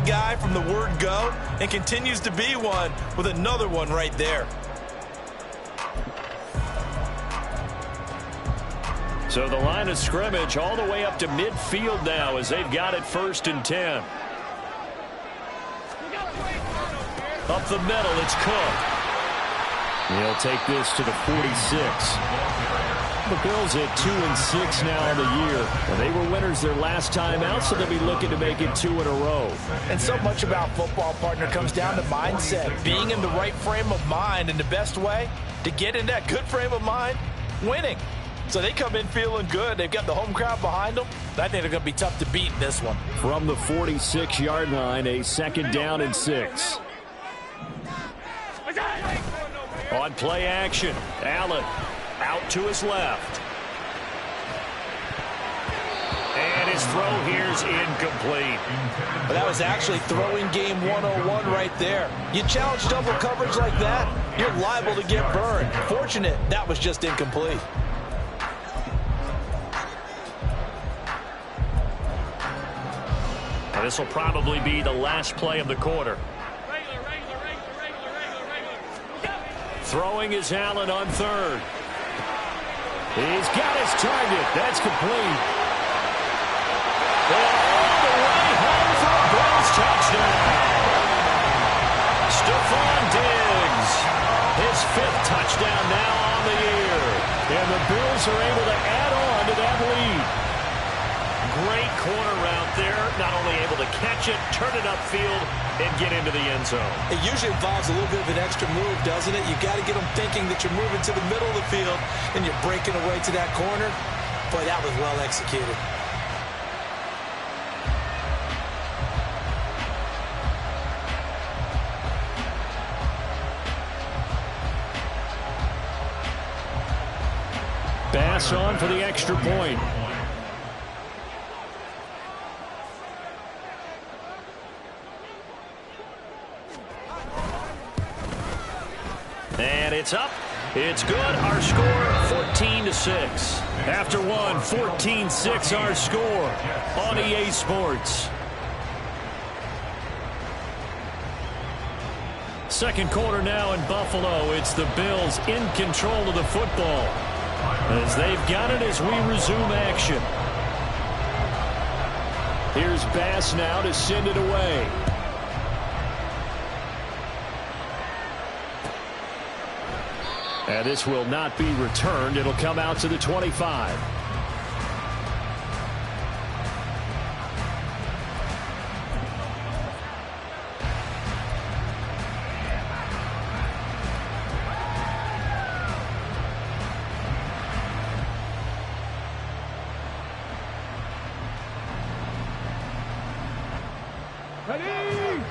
guy from the word go and continues to be one with another one right there. So the line of scrimmage all the way up to midfield now as they've got it 1st and 10. Up the middle, it's Cook. He'll take this to the 46. The Bills at 2-6 now on the year. And they were winners their last time out, so they'll be looking to make it 2 in a row. And so much about football, partner, comes down to mindset. Being in the right frame of mind, and the best way to get in that good frame of mind, winning. So they come in feeling good. They've got the home crowd behind them. I think they're going to be tough to beat in this one. From the 46-yard line, a 2nd down and 6. On play action, Allen out to his left. And his throw here's incomplete. But that was actually throwing game 101 right there. You challenge double coverage like that, you're liable to get burned. Fortunate that was just incomplete. And this will probably be the last play of the quarter. Throwing is Allen on 3rd. He's got his target. That's complete. And all the way home for a Bills touchdown. Stephon Diggs. His 5th touchdown now on the year. And the Bills are able to add on to that lead. Great corner route there. Not only able to catch it, turn it upfield, and get into the end zone. It usually involves a little bit of an extra move, doesn't it? You've got to get them thinking that you're moving to the middle of the field and you're breaking away to that corner. Boy, that was well executed. Bass on for the extra point. And it's up. It's good. Our score, 14-6. After one, 14-6 our score on EA Sports. Second quarter now in Buffalo. It's the Bills in control of the football as they've got it as we resume action. Here's Bass now to send it away. And this will not be returned. It'll come out to the 25.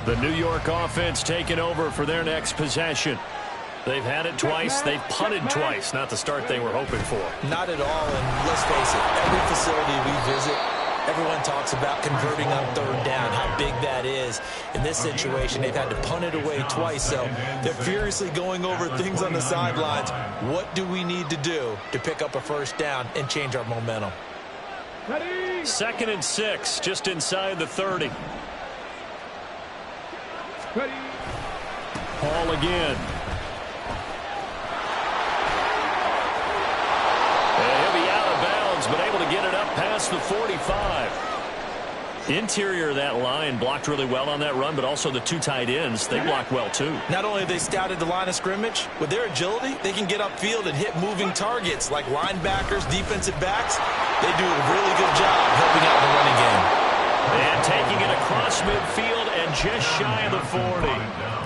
The New York offense taking over for their next possession. They've had it twice. They've punted twice. Not the start they were hoping for. Not at all. And let's face it, every facility we visit, everyone talks about converting on 3rd down, how big that is. In this situation, they've had to punt it away twice. So they're furiously going over things on the sidelines. What do we need to do to pick up a 1st down and change our momentum? 2nd and 6, just inside the 30. Hall again. But able to get it up past the 45. Interior of that line blocked really well on that run, but also the 2 tight ends, they blocked well too. Not only have they scouted the line of scrimmage, with their agility, they can get upfield and hit moving targets like linebackers, defensive backs. They do a really good job helping out in the running game. And taking it across midfield and just shy of the 40.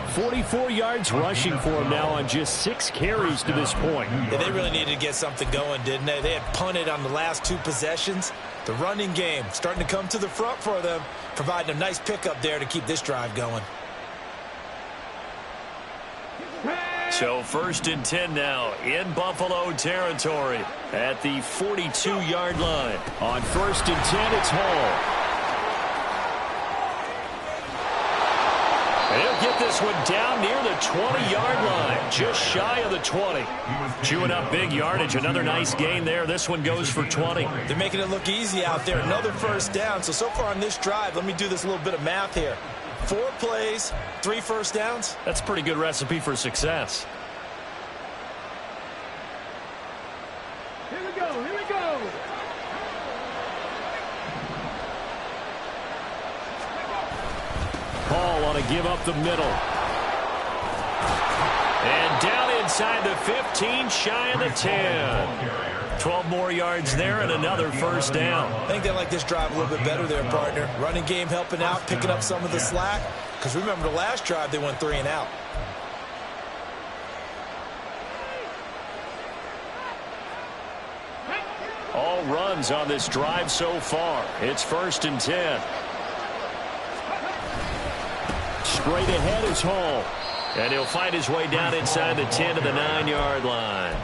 44 yards rushing for him now on just 6 carries to this point. Yeah, they really needed to get something going, didn't they? They had punted on the last 2 possessions. The running game starting to come to the front for them, providing a nice pickup there to keep this drive going. So 1st and 10 now in Buffalo territory at the 42-yard line. On 1st and 10, it's Hall. And he'll get this one down near the 20-yard line, just shy of the 20. Chewing up big yardage, another nice gain there. This one goes for 20. They're making it look easy out there. Another 1st down. So far on this drive, let me do this little bit of math here. 4 plays, 3 first downs. That's a pretty good recipe for success. Here we go, here we go. Paul on a give up the middle. And down inside the 15, shy of the 10. 12 more yards there and another first down. I think they like this drive a little bit better there, partner. Running game helping out, picking up some of the slack. Because remember the last drive, they went 3 and out. All runs on this drive so far. It's 1st and 10. Straight ahead is Hall. And he'll find his way down inside the 10 to the 9-yard line.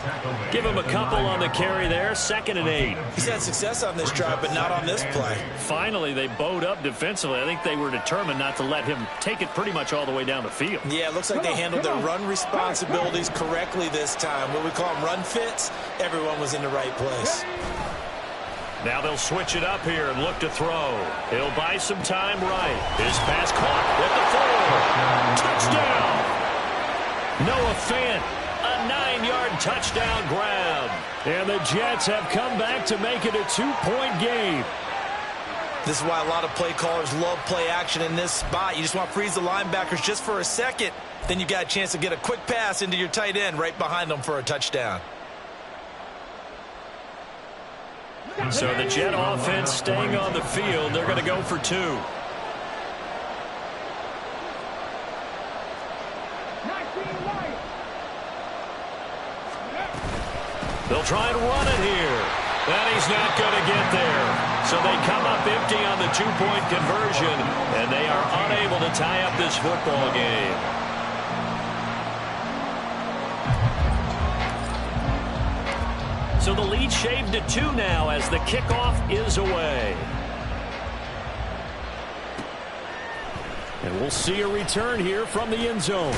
Give him a couple on the carry there. 2nd and 8. He's had success on this drive, but not on this play. Finally, they bowed up defensively. I think they were determined not to let him take it pretty much all the way down the field. Yeah, it looks like they handled their run responsibilities correctly this time. What we call them run fits, everyone was in the right place. Now they'll switch it up here and look to throw. He'll buy some time right. His pass caught at the 4. Touchdown! Noah Fant, a 9-yard touchdown grab. And the Jets have come back to make it a 2-point game. This is why a lot of play callers love play action in this spot. You just want to freeze the linebackers just for a second. Then you got a chance to get a quick pass into your tight end right behind them for a touchdown. So the Jet offense staying on the field. They're going to go for 2. They'll try and run it here. And he's not going to get there. So they come up empty on the 2-point conversion. And they are unable to tie up this football game. So the lead shaved to 2 now as the kickoff is away. And we'll see a return here from the end zone.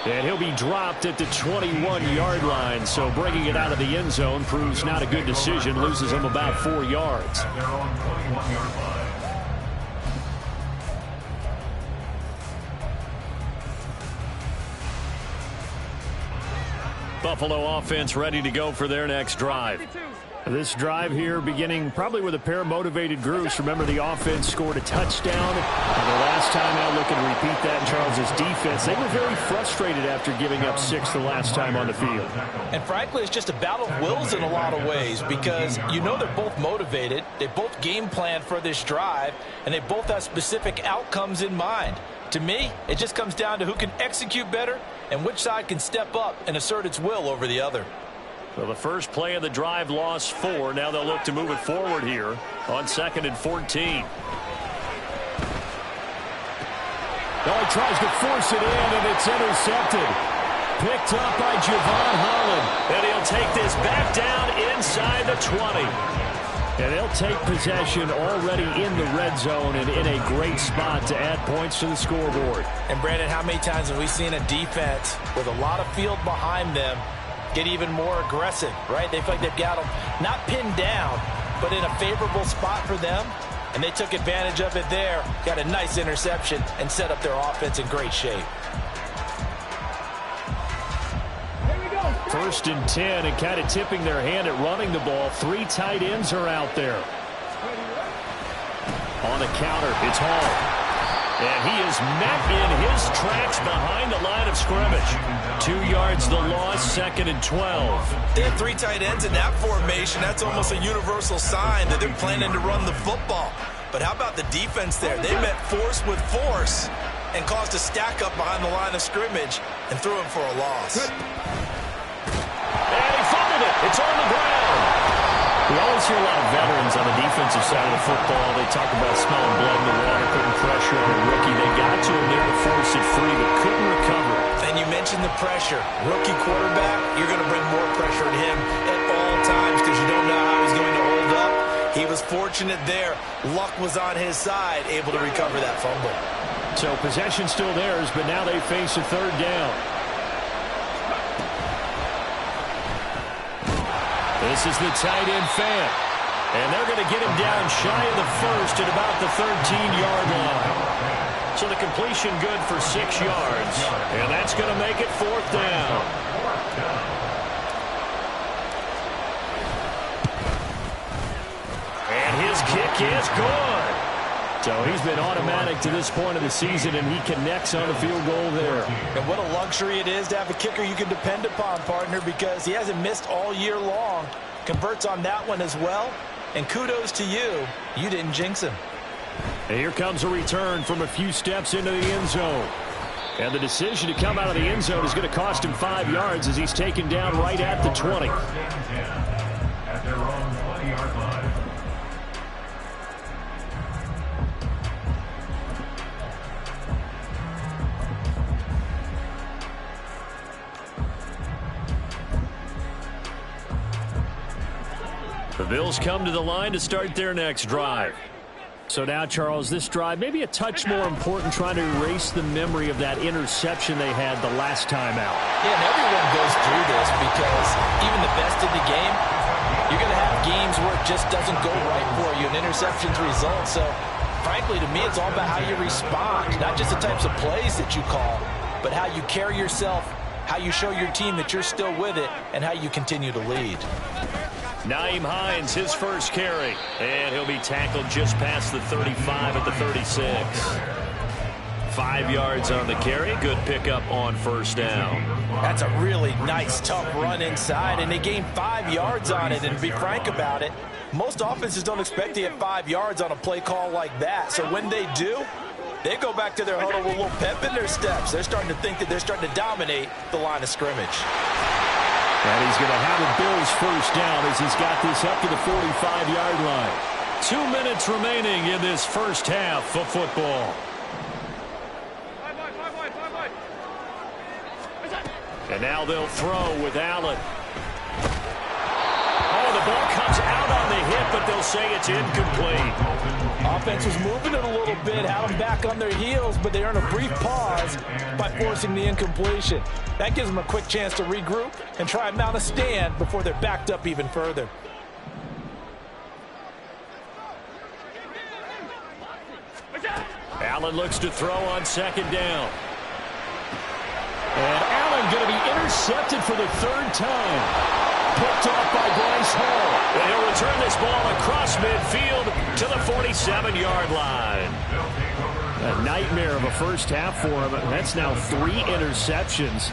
And he'll be dropped at the 21-yard line. So bringing it out of the end zone proves not a good decision. Loses him about 4 yards. Buffalo offense ready to go for their next drive. This drive here beginning probably with a pair of motivated groups. Remember, the offense scored a touchdown. And the last time out, looking to repeat that in Charles' defense. They were very frustrated after giving up 6 the last time on the field. And frankly, it's just a battle of wills in a lot of ways because you know they're both motivated. They both game plan for this drive, and they both have specific outcomes in mind. To me, it just comes down to who can execute better and which side can step up and assert its will over the other. Well, the first play of the drive lost 4. Now they'll look to move it forward here on 2nd and 14. Now he tries to force it in, and it's intercepted. Picked up by Javon Holland. And he'll take this back down inside the 20. And they'll take possession already in the red zone and in a great spot to add points to the scoreboard. And, Brandon, how many times have we seen a defense with a lot of field behind them get even more aggressive, right? They feel like they've got them not pinned down, but in a favorable spot for them. And they took advantage of it there, got a nice interception, and set up their offense in great shape. 1st and 10, and kind of tipping their hand at running the ball. 3 tight ends are out there. On a counter, it's Hall. And he is met in his tracks behind the line of scrimmage. 2 yards the loss, 2nd and 12. They have 3 tight ends in that formation. That's almost a universal sign that they're planning to run the football. But how about the defense there? They met force with force and caused a stack up behind the line of scrimmage and threw him for a loss. And he fumbled it. It's on the ground. We always hear a lot of veterans on the defensive side of the football. They talk about smelling blood in the water, putting pressure on the rookie. They got to him there to force it free, but couldn't recover. And you mentioned the pressure. Rookie quarterback, you're going to bring more pressure at him at all times because you don't know how he's going to hold up. He was fortunate there. Luck was on his side, able to recover that fumble. So possession still theirs, but now they face a 3rd down. This is the tight end Fant. And they're going to get him down shy of the 1st at about the 13-yard line. So the completion good for 6 yards. And that's going to make it 4th down. And his kick is good. So he's been automatic to this point of the season, and he connects on the field goal there. And what a luxury it is to have a kicker you can depend upon, partner, because he hasn't missed all year long. Converts on that one as well. And kudos to you. You didn't jinx him. And here comes a return from a few steps into the end zone. And the decision to come out of the end zone is going to cost him 5 yards as he's taken down right at the 20. At their own 20-yard line. The Bills come to the line to start their next drive. So now, Charles, this drive maybe a touch more important, trying to erase the memory of that interception they had the last time out. Yeah, and everyone goes through this because even the best in the game, you're going to have games where it just doesn't go right for you, and interceptions result. So, frankly, to me, it's all about how you respond, not just the types of plays that you call, but how you carry yourself, how you show your team that you're still with it, and how you continue to lead. Nyheim Hines, his first carry. And he'll be tackled just past the 35 at the 36. 5 yards on the carry. Good pickup on 1st down. That's a really nice, tough run inside, and they gained 5 yards on it. And to be frank about it, most offenses don't expect to get 5 yards on a play call like that. So when they do, they go back to their huddle with a little pep in their steps. They're starting to think that they're starting to dominate the line of scrimmage. And he's going to have a Bills first down as he's got this up to the 45-yard line. 2 minutes remaining in this first half of football. And now they'll throw with Allen. Oh, the ball comes out on the hit, but they'll say it's incomplete. Offense was moving it a little bit, had them back on their heels, but they earn a brief pause by forcing the incompletion. That gives them a quick chance to regroup and try and mount a stand before they're backed up even further. Allen looks to throw on 2nd down. And Allen going to be intercepted for the 3rd time. Picked off by Bryce Hall. And he'll return this ball across midfield to the 47-yard line. A nightmare of a first half for him. That's now 3 interceptions.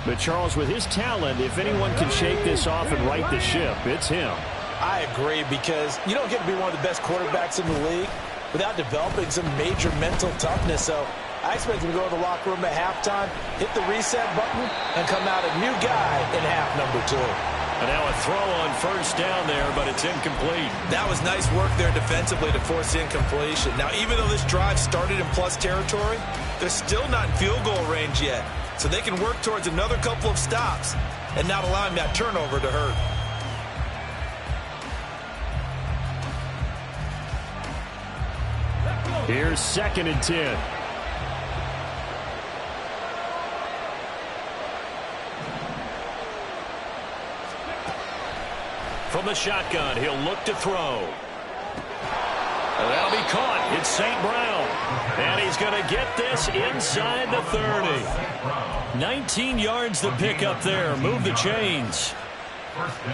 But Charles, with his talent, if anyone can shake this off and right the ship, it's him. I agree, because you don't get to be one of the best quarterbacks in the league without developing some major mental toughness. So I expect him to go to the locker room at halftime, hit the reset button, and come out a new guy in half number 2. And now a throw on 1st down there, but it's incomplete. That was nice work there defensively to force the incompletion. Now, even though this drive started in plus territory, they're still not in field goal range yet. So they can work towards another couple of stops and not allowing that turnover to hurt. Here's 2nd and 10. From the shotgun, he'll look to throw. And that'll be caught. It's St. Brown. And he's going to get this inside the 30. 19 yards to pick up there. Move the chains.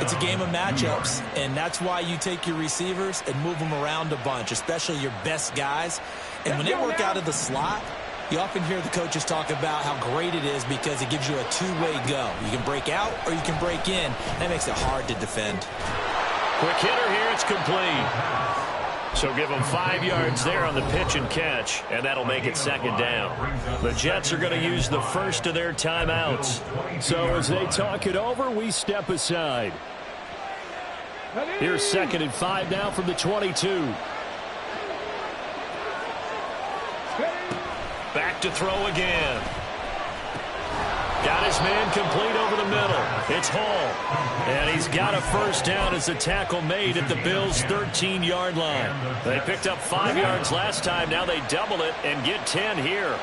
It's a game of matchups, and that's why you take your receivers and move them around a bunch, especially your best guys. And when they work out of the slot, you often hear the coaches talk about how great it is because it gives you a two-way go. You can break out or you can break in. That makes it hard to defend. Quick hitter here. It's complete. So give them 5 yards there on the pitch and catch, and that'll make it 2nd down. The Jets are going to use the first of their timeouts. So as they talk it over, we step aside. Here's 2nd and 5 now from the 22. Back to throw again. Got his man complete over the middle. It's Hall. And he's got a first down as the tackle made at the Bills' 13-yard line. They picked up 5 yards last time. Now they double it and get 10 here.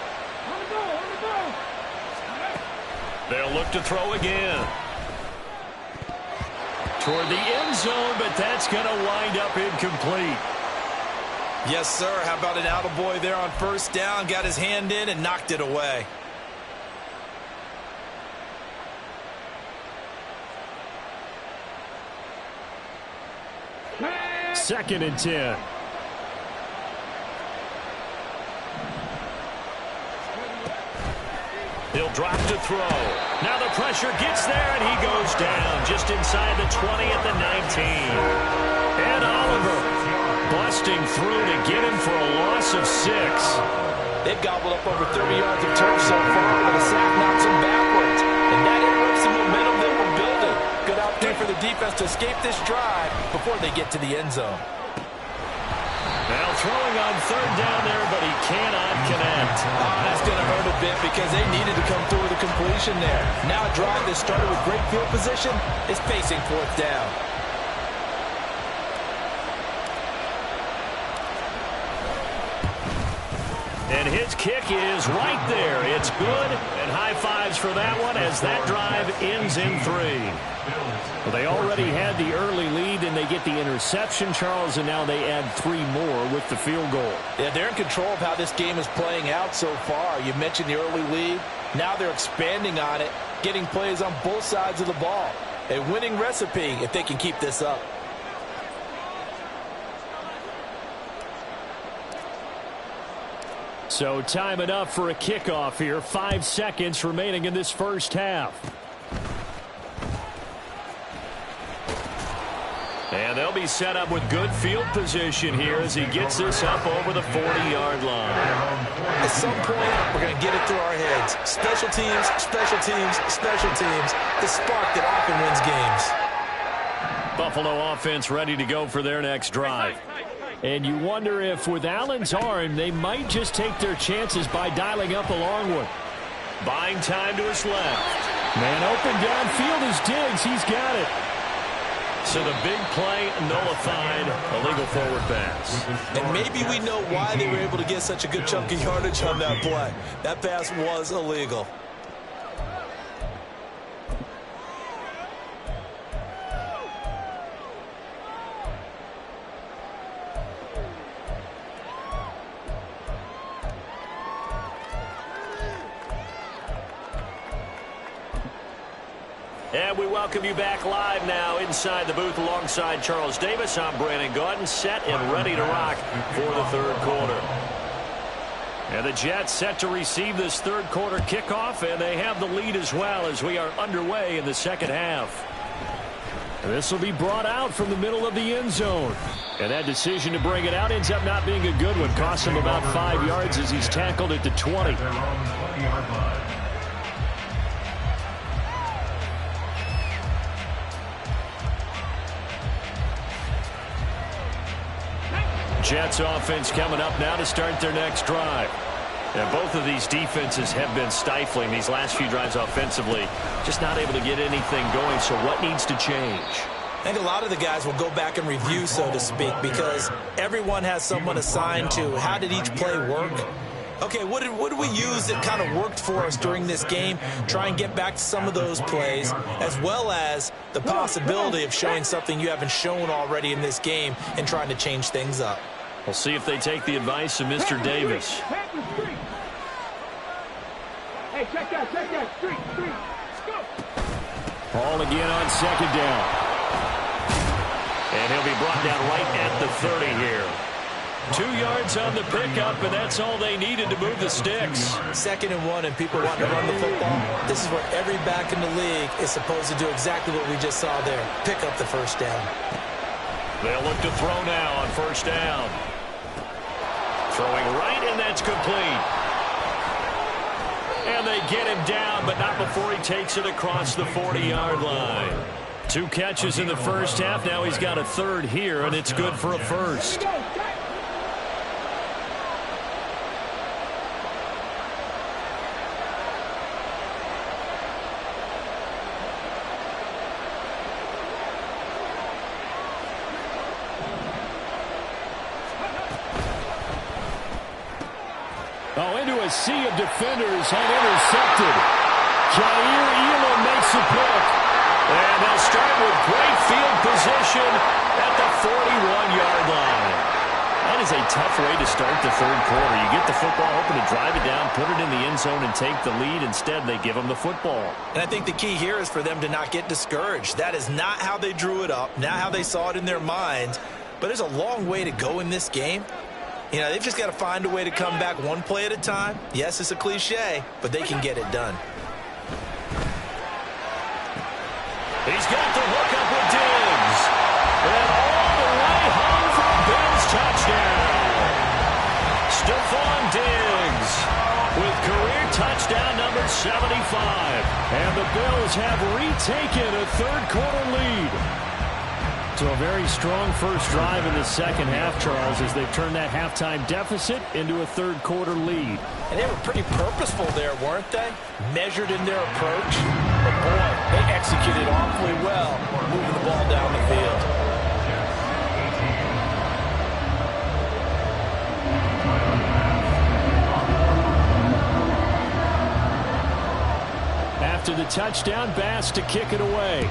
They'll look to throw again. Toward the end zone, but that's going to wind up incomplete. Yes, sir. How about an attaboy there on first down? Got his hand in and knocked it away. Second and 10. He'll drop to throw. Now the pressure gets there, and he goes down just inside the 20 at the 19. And Oliver busting through to get him for a loss of 6. They've gobbled up over 30 yards of turf so far, but a sack knocks them backwards. And that interrupts the momentum they were building. Good opportunity for the defense to escape this drive before they get to the end zone. Now throwing on third down there, but he cannot connect. That's going to hurt a bit because they needed to come through with a completion there. Now a drive that started with great field position is facing fourth down. And his kick is right there. It's good, and high fives for that one as that drive ends in 3. Well, they already had the early lead, and they get the interception, Charles, and now they add 3 more with the field goal. Yeah, they're in control of how this game is playing out so far. You mentioned the early lead. Now they're expanding on it, getting plays on both sides of the ball. A winning recipe if they can keep this up. So time enough for a kickoff here. 5 seconds remaining in this first half. And they'll be set up with good field position here as he gets this up over the 40-yard line. At some point, we're going to get it through our heads. Special teams, special teams, special teams. The spark that often wins games. Buffalo offense ready to go for their next drive. And you wonder if with Allen's arm, they might just take their chances by dialing up a long one. Buying time to his left. Man open downfield is Diggs. He's got it. So the big play nullified, a legal forward pass. And maybe we know why they were able to get such a good chunk of yardage on that play. That pass was illegal. And we welcome you back live now inside the booth alongside Charles Davis. I'm Brandon Gaudin, set and ready to rock for the third quarter. And the Jets set to receive this third quarter kickoff, and they have the lead as well as we are underway in the second half. This will be brought out from the middle of the end zone. And that decision to bring it out ends up not being a good one. Costs him about 5 yards as he's tackled at the 20. Jets offense coming up now to start their next drive. And both of these defenses have been stifling these last few drives offensively. Just not able to get anything going, so what needs to change? I think a lot of the guys will go back and review, so to speak, because everyone has someone assigned to how did each play work. Okay, what did we use that kind of worked for us during this game? Try and get back to some of those plays, as well as the possibility of showing something you haven't shown already in this game and trying to change things up. We'll see if they take the advice of Mr. Davis. Hey, check that, street, go! Ball again on second down. And he'll be brought down right at the 30 here. 2 yards on the pickup, and that's all they needed to move the sticks. 2nd and 1, and people want to run the football. This is what every back in the league is supposed to do, exactly what we just saw there. Pick up the first down. They'll look to throw now on first down. Throwing right, and that's complete. And they get him down, but not before he takes it across the 40-yard line. 2 catches in the first half. Now he's got a third here, and it's good for a first. Into a sea of defenders and intercepted. Jair Elam makes a pick. And they'll start with great field position at the 41-yard line. That is a tough way to start the third quarter. You get the football, hoping to drive it down, put it in the end zone, and take the lead. Instead, they give them the football. And I think the key here is for them to not get discouraged. That is not how they drew it up, not how they saw it in their minds. But there's a long way to go in this game. You know, they've just got to find a way to come back one play at a time. Yes, it's a cliche, but they can get it done. He's got the hook up with Diggs. And all the way home for a Bills touchdown. Stephon Diggs with career touchdown number 75. And the Bills have retaken a third-quarter lead. So a very strong first drive in the second half, Charles, as they've turned that halftime deficit into a third-quarter lead. And they were pretty purposeful there, weren't they? Measured in their approach. But, boy, they executed awfully well, moving the ball down the field. After the touchdown, Bass to kick it away.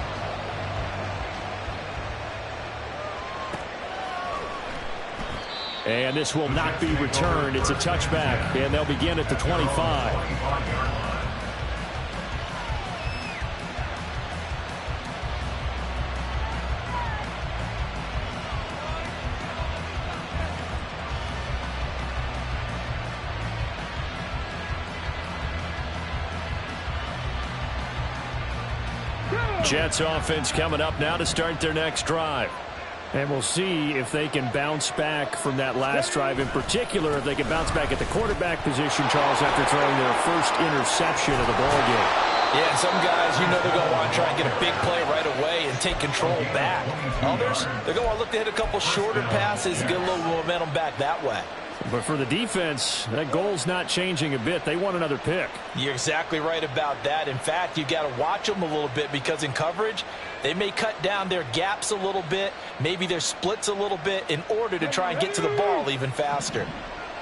And this will not be returned. It's a touchback, and they'll begin at the 25. Jets offense coming up now to start their next drive. And we'll see if they can bounce back from that last drive. In particular, if they can bounce back at the quarterback position, Charles, after throwing their first interception of the ballgame. Yeah, some guys, you know they're going to want to try and get a big play right away and take control back. Others, they're going to want to look to hit a couple shorter passes, get a little momentum back that way. But for the defense, that goal's not changing a bit. They want another pick. You're exactly right about that. In fact, you got to watch them a little bit because in coverage, they may cut down their gaps a little bit, maybe their splits a little bit in order to try and get to the ball even faster.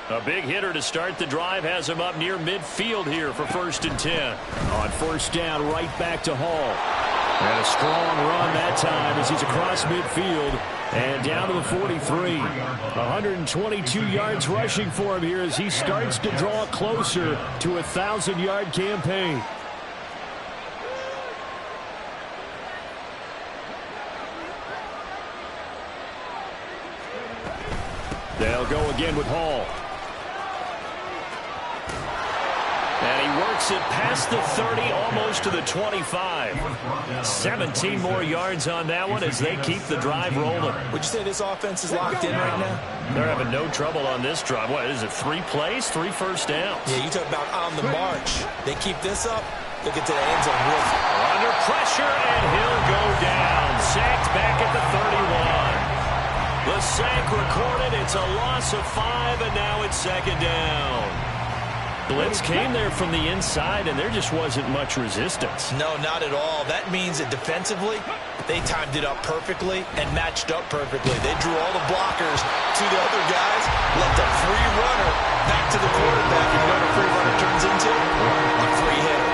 A big hitter to start the drive has him up near midfield here for 1st and 10. On first down, right back to Hall. And a strong run that time as he's across midfield and down to the 43. 122 yards rushing for him here as he starts to draw closer to a 1,000-yard campaign. They'll go again with Hall. And he works it past the 30, almost to the 25. 17 more yards on that one as they keep the drive rolling. Would you say this offense is locked in right now? They're having no trouble on this drive. What is it, 3 plays, 3 first downs? Yeah, you talk about on the march. They keep this up, they'll get to the end zone real fast. Under pressure, and he'll go down. Sacked back at the 31. The sack recorded. It's a loss of 5, and now it's 2nd down. Blitz came there from the inside, and there just wasn't much resistance. No, not at all. That means that defensively, they timed it up perfectly and matched up perfectly. They drew all the blockers to the other guys, left a free runner back to the quarterback. And you know what a free runner turns into? A free hitter.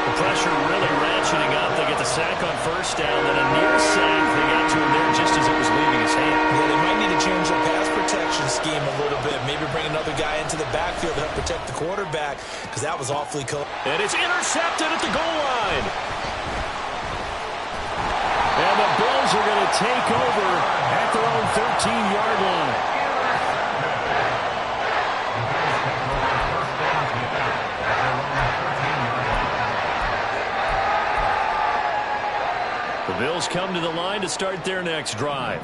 The pressure really ratcheting up. They get the sack on first down, then a near sack. They got to him there just as it was leaving his hand. Yeah, they might need to change their pass protection scheme a little bit. Maybe bring another guy into the backfield to help protect the quarterback because that was awfully close. And it's intercepted at the goal line. And the Bills are going to take over at their own 13-yard line. The Bills come to the line to start their next drive.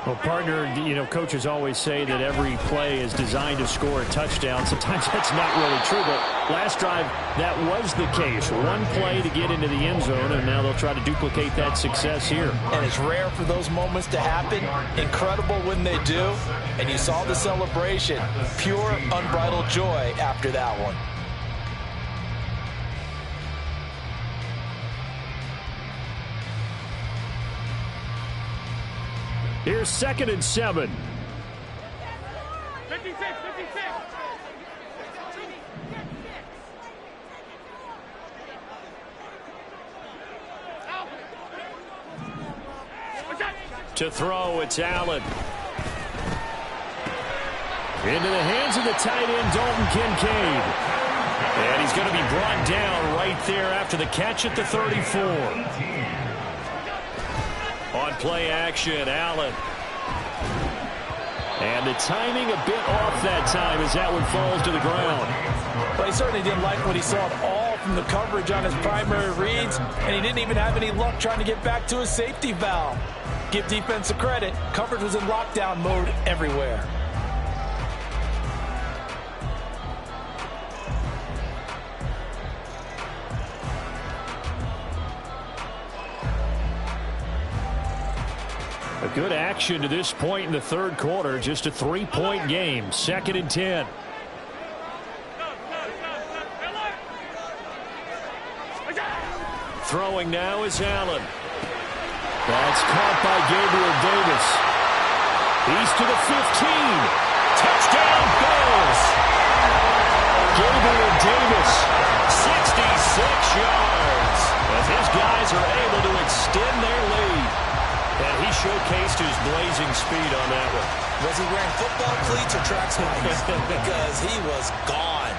Well, partner, you know, coaches always say that every play is designed to score a touchdown. Sometimes that's not really true, but last drive, that was the case. One play to get into the end zone, and now they'll try to duplicate that success here. And it's rare for those moments to happen. Incredible when they do. And you saw the celebration. Pure, unbridled joy after that one. Here's 2nd and 7. 56, 56. To throw, it's Allen. Into the hands of the tight end, Dalton Kincaid. And he's going to be brought down right there after the catch at the 34. On play action, Allen. And the timing a bit off that time as that one falls to the ground. Well, he certainly didn't like what he saw at all from the coverage on his primary reads, and he didn't even have any luck trying to get back to his safety valve. Give defense a credit. Coverage was in lockdown mode everywhere. A good action to this point in the third quarter. Just a 3-point game. 2nd and 10. Throwing now is Allen. That's caught by Gabriel Davis. He's to the 15. Touchdown, Bills. Gabriel Davis, 66 yards. As his guys are able to extend their lead. And he showcased his blazing speed on that one. Was he wearing football cleats or track sneakers? Because he was gone.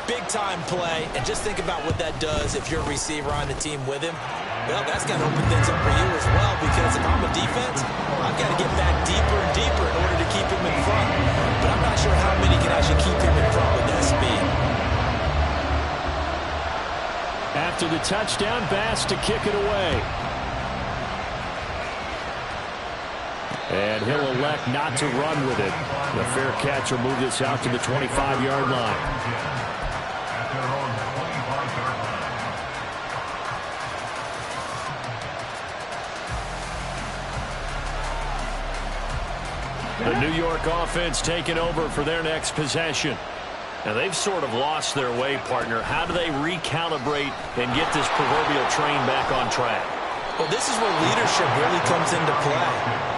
Big-time play. And just think about what that does if you're a receiver on the team with him. Well, that's got to open things up for you as well, because if I'm a defense, I've got to get back deeper and deeper in order to keep him in front. But I'm not sure how many can actually keep him in front with that speed. After the touchdown, Bass to kick it away. And he'll elect not to run with it. The fair catch will move this out to the 25-yard line. The New York offense taking over for their next possession. Now, they've sort of lost their way, partner. How do they recalibrate and get this proverbial train back on track? Well, this is where leadership really comes into play.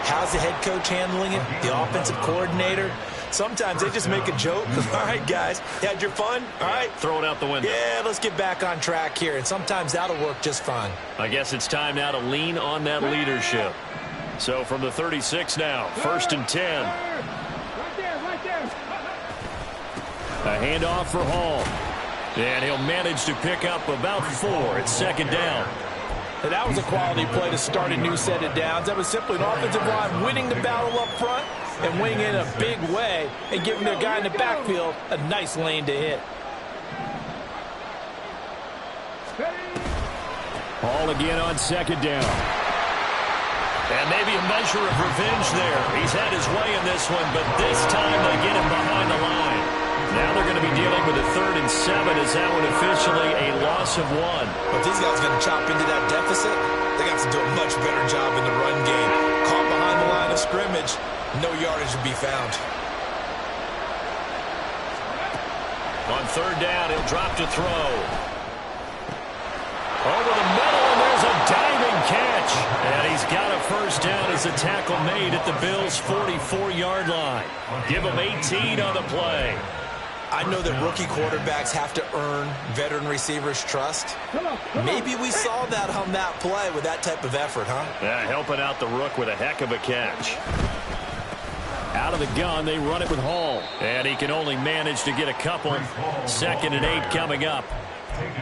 How's the head coach handling it? The offensive coordinator? Sometimes they just make a joke. All right, guys, you had your fun? All right. Throw it out the window. Yeah, let's get back on track here. And sometimes that'll work just fine. I guess it's time now to lean on that leadership. So from the 36 now, 1st and 10. Right there. A handoff for Hall. And he'll manage to pick up about 4. It's 2nd down. And that was a quality play to start a new set of downs. That was simply an offensive line winning the battle up front and winning in a big way and giving their guy in the backfield a nice lane to hit. Hall again on 2nd down. And maybe a measure of revenge there. He's had his way in this one, but this time they get him behind the line. Now they're going to be dealing with a 3rd and 7 as that one officially a loss of 1. But these guys are going to chop into that deficit. They got to do a much better job in the run game. Caught behind the line of scrimmage, no yardage to be found. On 3rd down, he'll drop to throw. Over the middle, and there's a diving catch. And he's got a 1st down as a tackle made at the Bills' 44-yard line. Give him 18 on the play. I know that rookie quarterbacks have to earn veteran receivers' trust. Maybe we saw that on that play with that type of effort, huh? Yeah, helping out the rook with a heck of a catch. Out of the gun, they run it with Hall. And he can only manage to get a couple. 2nd and 8 coming up.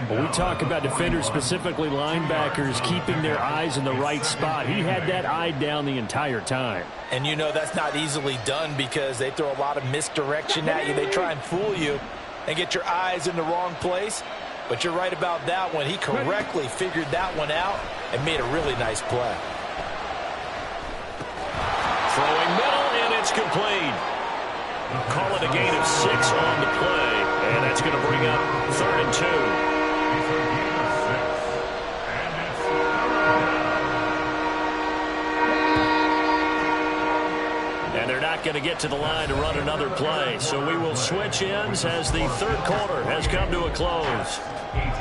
When we talk about defenders, specifically linebackers, keeping their eyes in the right spot, he had that eye down the entire time. And you know that's not easily done because they throw a lot of misdirection at you. They try and fool you and get your eyes in the wrong place. But you're right about that one. He correctly figured that one out and made a really nice play. Throwing middle, and it's complete. Call it a gain of 6 on the play. And that's going to bring up 3rd and 2. And they're not going to get to the line to run another play. So we will switch ends as the 3rd quarter has come to a close.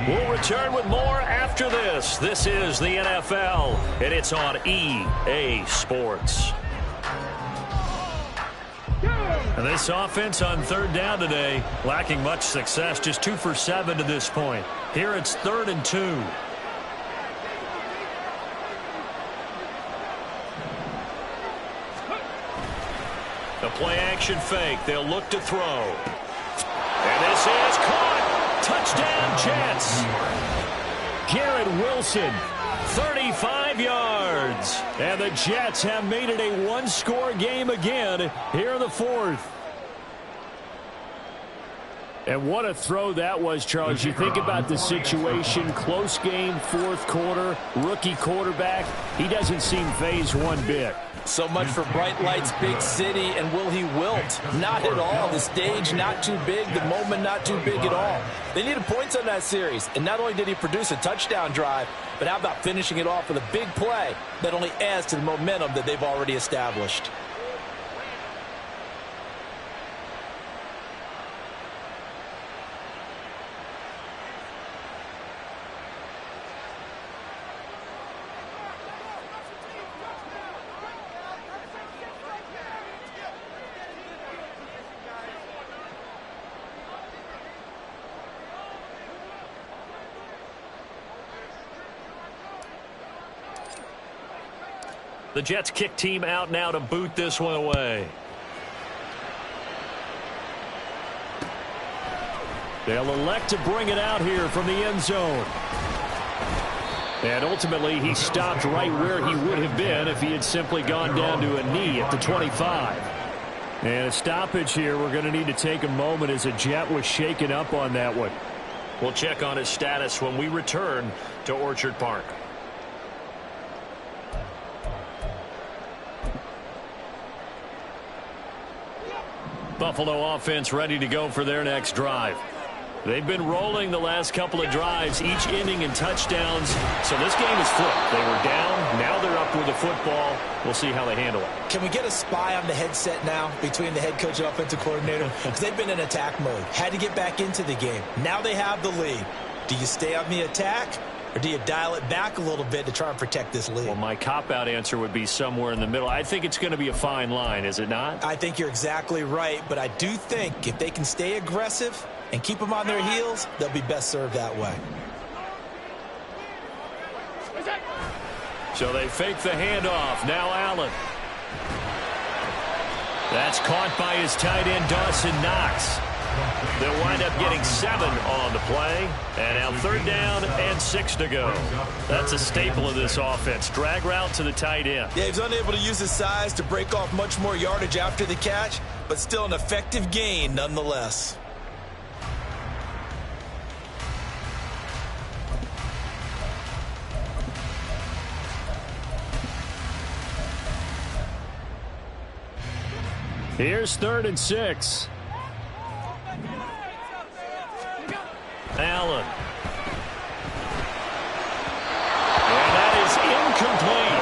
We'll return with more after this. This is the NFL, and it's on EA Sports. And this offense on 3rd down today, lacking much success, just 2 for 7 to this point. Here it's 3rd and 2. The play action fake. They'll look to throw. And this is caught. Touchdown, Jets. Garrett Wilson, 35 yards. And the Jets have made it a one-score game again here in the fourth. And what a throw that was, Charles. You think about the situation, close game, fourth quarter, rookie quarterback. He doesn't seem phased one bit. So much for bright lights, big city, and will he wilt? Not at all. The stage not too big, the moment not too big at all. They needed points on that series, and not only did he produce a touchdown drive, but how about finishing it off with a big play that only adds to the momentum that they've already established. The Jets kick team out now to boot this one away. They'll elect to bring it out here from the end zone. And ultimately, he stopped right where he would have been if he had simply gone down to a knee at the 25. And a stoppage here. We're going to need to take a moment as a Jet was shaken up on that one. We'll check on his status when we return to Orchard Park. Buffalo offense ready to go for their next drive. They've been rolling the last couple of drives, each inning in touchdowns. So this game is flipped. They were down. Now they're up with the football. We'll see how they handle it. Can we get a spy on the headset now between the head coach and offensive coordinator? Because they've been in attack mode. Had to get back into the game. Now they have the lead. Do you stay on the attack? Or do you dial it back a little bit to try and protect this lead? Well, my cop-out answer would be somewhere in the middle. I think it's going to be a fine line, is it not? I think you're exactly right, but I do think if they can stay aggressive and keep them on their heels, they'll be best served that way. So they fake the handoff. Now Allen. That's caught by his tight end, Dawson Knox. They'll wind up getting 7 on the play. And now 3rd down and 6 to go. That's a staple of this offense. Drag route to the tight end. Yeah, he's unable to use his size to break off much more yardage after the catch, but still an effective gain nonetheless. Here's 3rd and 6. Allen. And that is incomplete.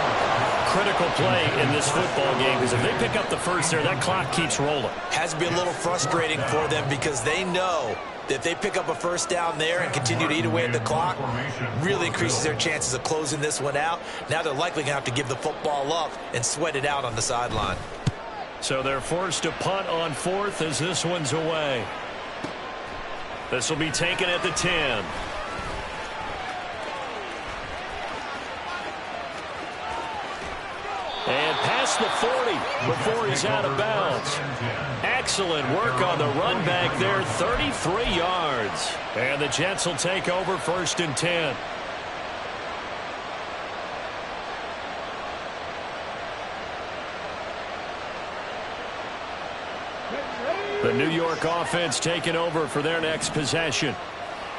Critical play in this football game because if they pick up the first there, that clock keeps rolling. Has to be a little frustrating for them because they know that if they pick up a first down there and continue to eat away at the clock, really increases their chances of closing this one out. Now they're likely going to have to give the football up and sweat it out on the sideline. So they're forced to punt on 4th as this one's away. This will be taken at the 10. And past the 40 before he's out of bounds. Excellent work on the run back there, 33 yards. And the Jets will take over 1st and 10. The New York offense taking over for their next possession.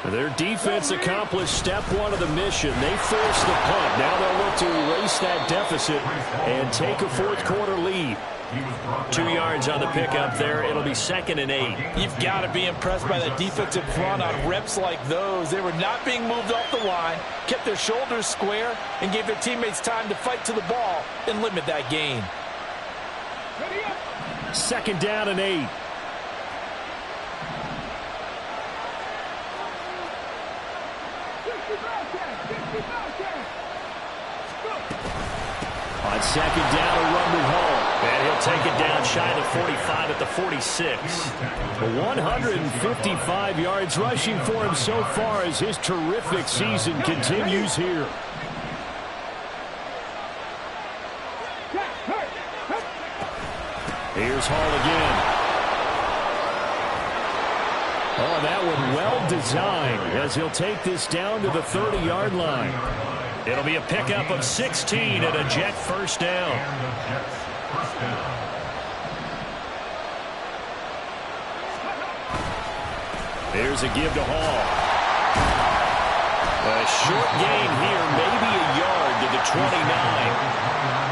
Their defense accomplished step 1 of the mission. They forced the punt. Now they'll look to erase that deficit and take a 4th quarter lead. 2 yards on the pickup there. It'll be 2nd and 8. You've got to be impressed by the defensive front on reps like those. They were not being moved off the line, kept their shoulders square, and gave their teammates time to fight to the ball and limit that gain. 2nd down and 8. On 2nd down, a run with home. And he'll take it down shy of the 45 at the 46. 155 yards rushing for him so far as his terrific season continues here. Here's Here's Hall again. Oh, that one well designed as he'll take this down to the 30-yard line. It'll be a pickup of 16 and a Jet first down. Here's a give to Hall. A short gain here, maybe a yard to the 29.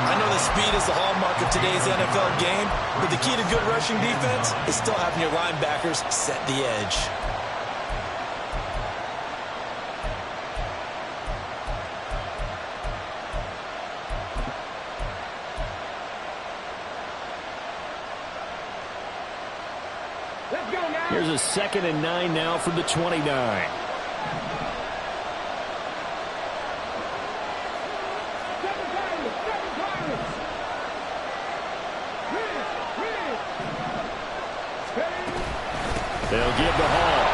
I know the speed is the hallmark of today's NFL game, but the key to good rushing defense is still having your linebackers set the edge. Let's go now. Here's a 2nd and 9 now from the 29. They'll give the Hall.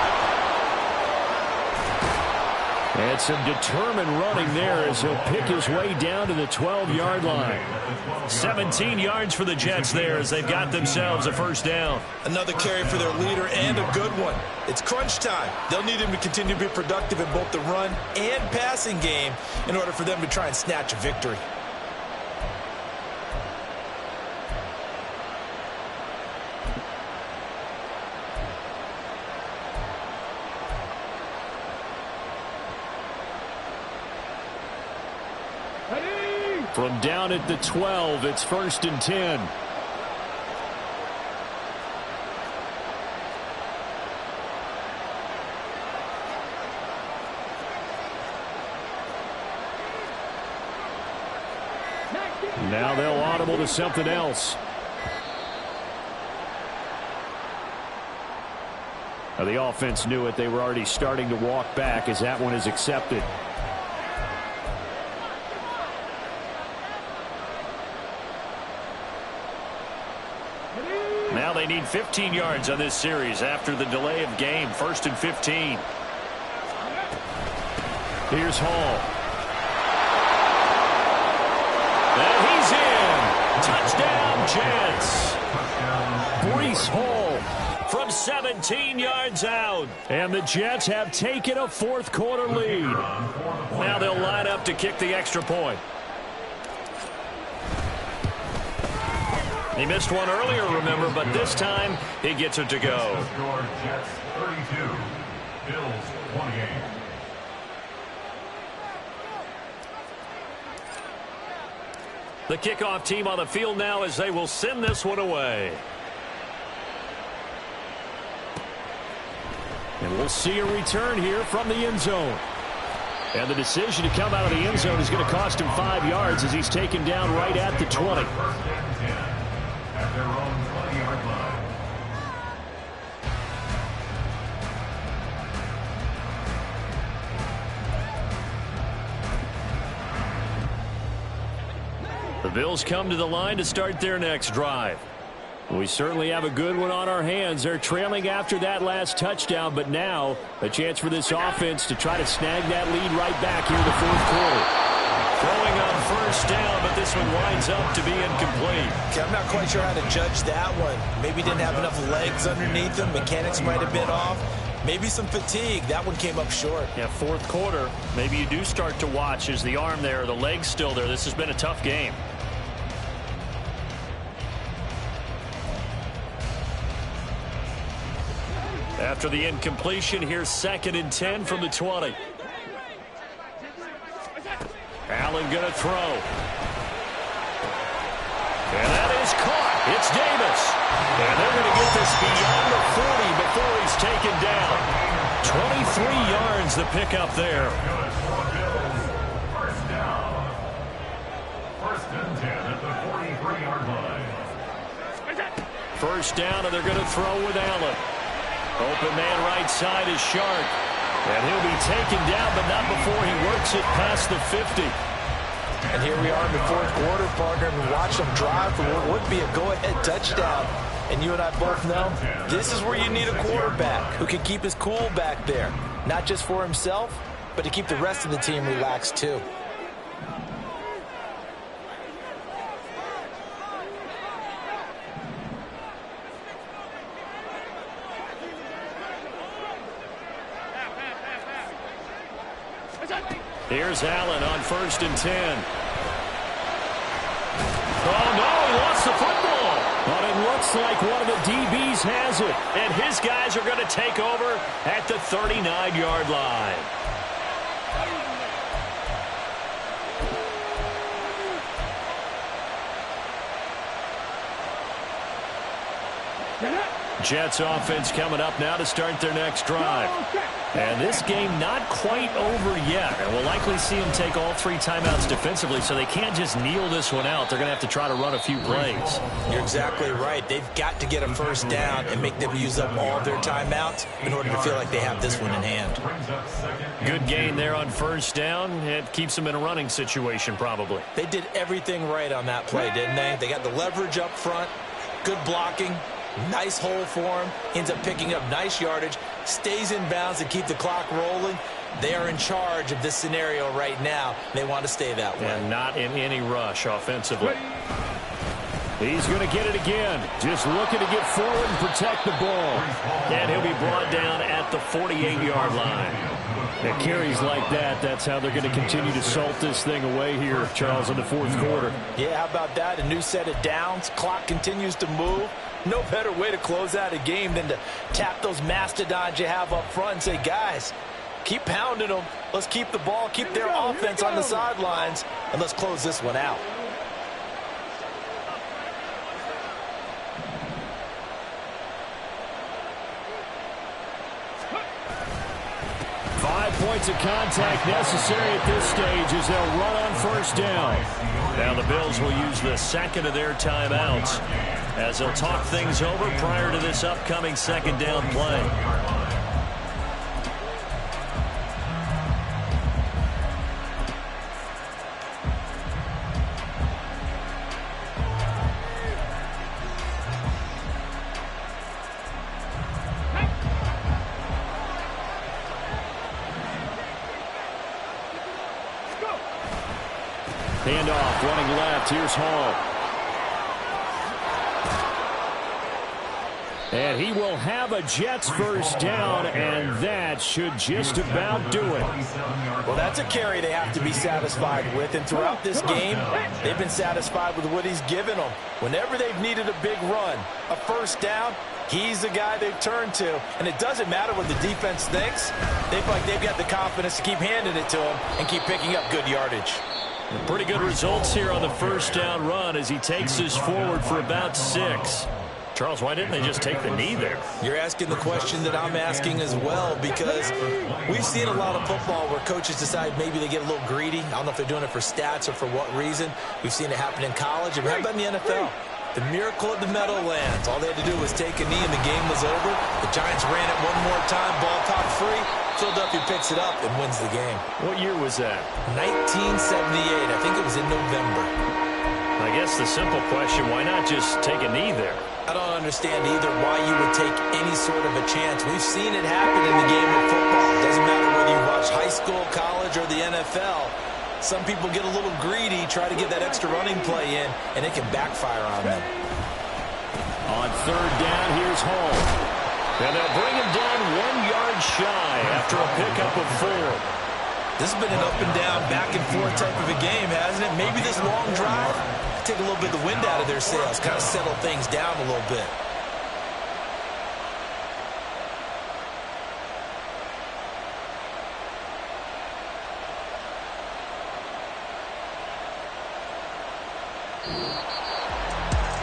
And some determined running there as he'll pick his way down to the 12-yard line. 17 yards for the Jets there as they've got themselves a first down. Another carry for their leader and a good one. It's crunch time. They'll need him to continue to be productive in both the run and passing game in order for them to try and snatch a victory. From down at the 12, it's 1st and 10. Now they'll audible to something else. Now the offense knew it. They were already starting to walk back as that one is accepted. Now they need 15 yards on this series after the delay of game. 1st and 15. Here's Hall. And he's in. Touchdown, Jets. Breece Hall from 17 yards out. And the Jets have taken a 4th quarter lead. Now they'll line up to kick the extra point. He missed one earlier, remember, but this time he gets it to go. Jets 32, Bills 28. The kickoff team on the field now as they will send this one away. And we'll see a return here from the end zone. And the decision to come out of the end zone is going to cost him 5 yards as he's taken down right at the 20. At their own 20-yard line. The Bills come to the line to start their next drive. We certainly have a good one on our hands. They're trailing after that last touchdown, but now a chance for this offense to try to snag that lead right back here in the 4th quarter. Throwing on first down, but this one winds up to be incomplete. Okay, I'm not quite sure how to judge that one. Maybe didn't have enough legs underneath him. Mechanics might have been off. Maybe some fatigue. That one came up short. Yeah, 4th quarter. Maybe you do start to watch. Is the arm there, the leg's still there? This has been a tough game. After the incompletion, here's 2nd and 10 from the 20. Allen going to throw. And that is caught. It's Davis. And they're going to get this beyond the 40 before he's taken down. 23 yards the pickup there. First down. 1st and 10 at the 43-yard line. First down, and they're going to throw with Allen. Open man right side is Sharp. And he'll be taken down, but not before he works it past the 50. And here we are in the 4th quarter, partner, and watch them drive for what would be a go-ahead touchdown. And you and I both know this is where you need a quarterback who can keep his cool back there. Not just for himself, but to keep the rest of the team relaxed too. Here's Allen on 1st and 10. Oh, no, he lost the football. But it looks like one of the DBs has it. And his guys are going to take over at the 39-yard line. Jets offense coming up now to start their next drive. And this game not quite over yet. And we'll likely see them take all 3 timeouts defensively, so they can't just kneel this one out. They're going to have to try to run a few plays. You're exactly right. They've got to get a first down and make them use up all their timeouts in order to feel like they have this one in hand. Good gain there on 1st down. It keeps them in a running situation probably. They did everything right on that play, didn't they? They got the leverage up front, good blocking, nice hole for him, ends up picking up nice yardage, stays in bounds to keep the clock rolling. They are in charge of this scenario right now. They want to stay that way. And not in any rush offensively. He's going to get it again. Just looking to get forward and protect the ball. And he'll be brought down at the 48-yard line. At carries like that, that's how they're going to continue to salt this thing away here, Charles, in the 4th quarter. Yeah, how about that? A new set of downs. Clock continues to move. No better way to close out a game than to tap those mastodons you have up front and say, guys, keep pounding them. Let's keep the ball, keep their offense on the sidelines, and let's close this one out. Points of contact necessary at this stage as they'll run on 1st down. Now the Bills will use the 2nd of their timeouts as they'll talk things over prior to this upcoming 2nd down play. Handoff, running left. Here's Hall. And he will have a Jets first down, and that should just about do it. Well, that's a carry they have to be satisfied with, and throughout this game, they've been satisfied with what he's given them. Whenever they've needed a big run, a first down, he's the guy they've turned to. And it doesn't matter what the defense thinks. They feel like they've got the confidence to keep handing it to him and keep picking up good yardage. Pretty good results here on the first down run as he takes us forward for about 6. Charles, why didn't they just take the knee there? You're asking the question that I'm asking as well, because we've seen a lot of football where coaches decide maybe they get a little greedy. I don't know if they're doing it for stats or for what reason. We've seen it happen in college. And how about in the NFL? The miracle of the Meadowlands. All they had to do was take a knee and the game was over. The Giants ran it one more time, ball popped free. Philadelphia picks it up and wins the game. What year was that? 1978. I think it was in November. I guess the simple question, why not just take a knee there? I don't understand either why you would take any sort of a chance. We've seen it happen in the game of football. It doesn't matter whether you watch high school, college, or the NFL. Some people get a little greedy, try to get that extra running play in, and it can backfire on them. On 3rd down, here's Hall. And they'll bring him down 1 yard shy after a pickup of 4. This has been an up and down, back and forth type of a game, hasn't it? Maybe this long drive take a little bit of the wind out of their sails, kind of settle things down a little bit.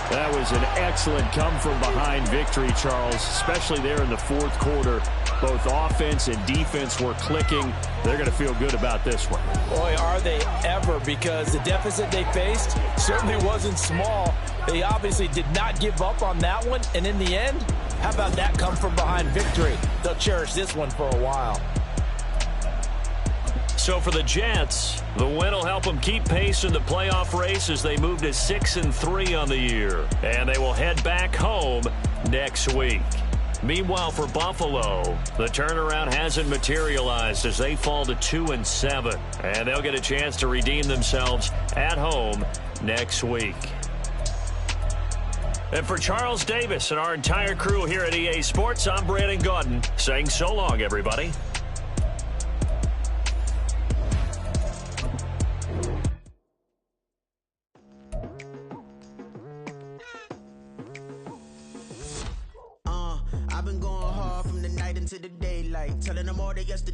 That was an excellent come-from-behind victory, Charles, especially there in the 4th quarter. Both offense and defense were clicking. They're going to feel good about this one. Boy, are they ever, because the deficit they faced certainly wasn't small. They obviously did not give up on that one, and in the end, how about that come-from-behind victory? They'll cherish this one for a while. So for the Jets, the win will help them keep pace in the playoff race as they move to 6-3 on the year. And they will head back home next week. Meanwhile, for Buffalo, the turnaround hasn't materialized as they fall to 2-7. And they'll get a chance to redeem themselves at home next week. And for Charles Davis and our entire crew here at EA Sports, I'm Brandon Gaudin saying so long, everybody. I've been going hard from the night into the daylight, telling them all that yesterday.